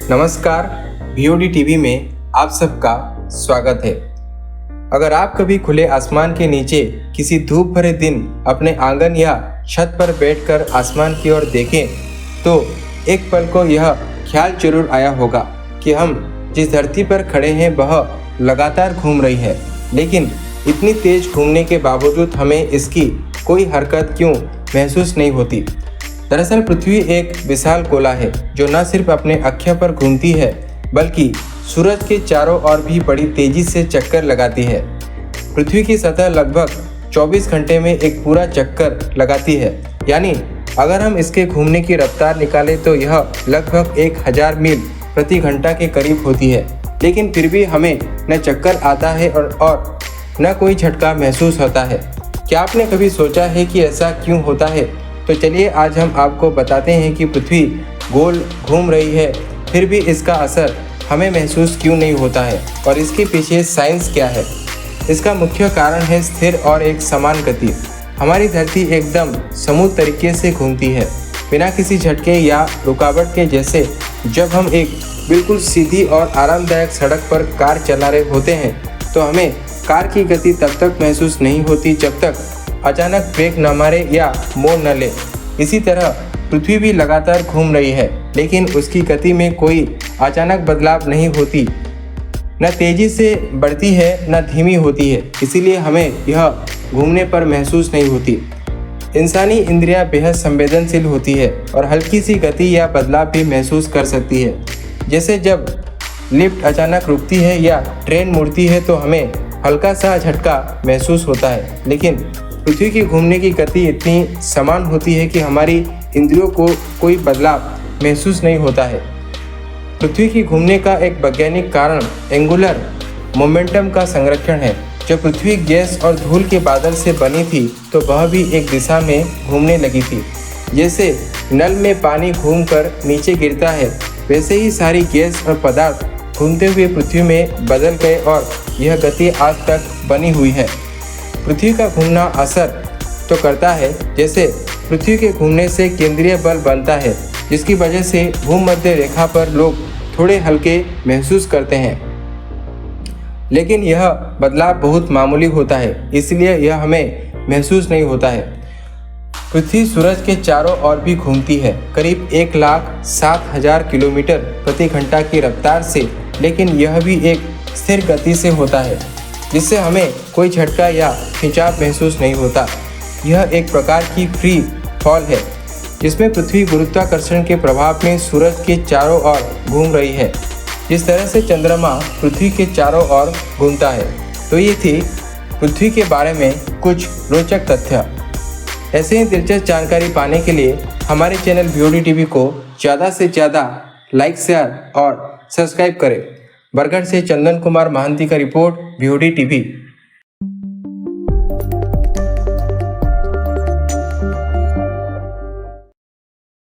नमस्कार, VOD TV में आप सबका स्वागत है। अगर आप कभी खुले आसमान के नीचे किसी धूप भरे दिन अपने आंगन या छत पर बैठकर आसमान की ओर देखें तो एक पल को यह ख्याल जरूर आया होगा कि हम जिस धरती पर खड़े हैं वह लगातार घूम रही है, लेकिन इतनी तेज घूमने के बावजूद हमें इसकी कोई हरकत क्यों महसूस नहीं होती। दरअसल पृथ्वी एक विशाल गोला है जो न सिर्फ अपने अक्ष पर घूमती है बल्कि सूरज के चारों ओर भी बड़ी तेजी से चक्कर लगाती है। पृथ्वी की सतह लगभग 24 घंटे में एक पूरा चक्कर लगाती है, यानी अगर हम इसके घूमने की रफ्तार निकालें तो यह लगभग 1000 मील प्रति घंटा के करीब होती है। लेकिन फिर भी हमें न चक्कर आता है और न कोई झटका महसूस होता है। क्या आपने कभी सोचा है कि ऐसा क्यों होता है? तो चलिए आज हम आपको बताते हैं कि पृथ्वी गोल घूम रही है फिर भी इसका असर हमें महसूस क्यों नहीं होता है और इसके पीछे साइंस क्या है। इसका मुख्य कारण है स्थिर और एक समान गति। हमारी धरती एकदम स्मूथ तरीके से घूमती है बिना किसी झटके या रुकावट के। जैसे जब हम एक बिल्कुल सीधी और आरामदायक सड़क पर कार चला रहे होते हैं तो हमें कार की गति तब तक महसूस नहीं होती जब तक अचानक ब्रेक न मारे या मोड़ न ले। इसी तरह पृथ्वी भी लगातार घूम रही है, लेकिन उसकी गति में कोई अचानक बदलाव नहीं होती, न तेजी से बढ़ती है न धीमी होती है। इसीलिए हमें यह घूमने पर महसूस नहीं होती। इंसानी इंद्रियां बेहद संवेदनशील होती है और हल्की सी गति या बदलाव भी महसूस कर सकती है। जैसे जब लिफ्ट अचानक रुकती है या ट्रेन मुड़ती है तो हमें हल्का सा झटका महसूस होता है, लेकिन पृथ्वी की घूमने की गति इतनी समान होती है कि हमारी इंद्रियों को कोई बदलाव महसूस नहीं होता है। पृथ्वी की घूमने का एक वैज्ञानिक कारण एंगुलर मोमेंटम का संरक्षण है। जब पृथ्वी गैस और धूल के बादल से बनी थी तो वह भी एक दिशा में घूमने लगी थी। जैसे नल में पानी घूमकर नीचे गिरता है, वैसे ही सारी गैस और पदार्थ घूमते हुए पृथ्वी में बदल गए और यह गति आज तक बनी हुई है। पृथ्वी का घूमना असर तो करता है, जैसे पृथ्वी के घूमने से केंद्रीय बल बनता है जिसकी वजह से भूमध्य रेखा पर लोग थोड़े हल्के महसूस करते हैं, लेकिन यह बदलाव बहुत मामूली होता है, इसलिए यह हमें महसूस नहीं होता है। पृथ्वी सूरज के चारों ओर भी घूमती है करीब 1,07,000 किलोमीटर प्रति घंटा की रफ्तार से, लेकिन यह भी एक स्थिर गति से होता है जिससे हमें कोई झटका या खिंचाव महसूस नहीं होता। यह एक प्रकार की फ्री फॉल है जिसमें पृथ्वी गुरुत्वाकर्षण के प्रभाव में सूरज के चारों ओर घूम रही है, जिस तरह से चंद्रमा पृथ्वी के चारों ओर घूमता है। तो ये थी पृथ्वी के बारे में कुछ रोचक तथ्य। ऐसे ही दिलचस्प जानकारी पाने के लिए हमारे चैनल VOD टीवी को ज़्यादा से ज़्यादा लाइक, शेयर और सब्सक्राइब करें। बरगढ़ से चंदन कुमार महांती का रिपोर्ट, VOD टीवी।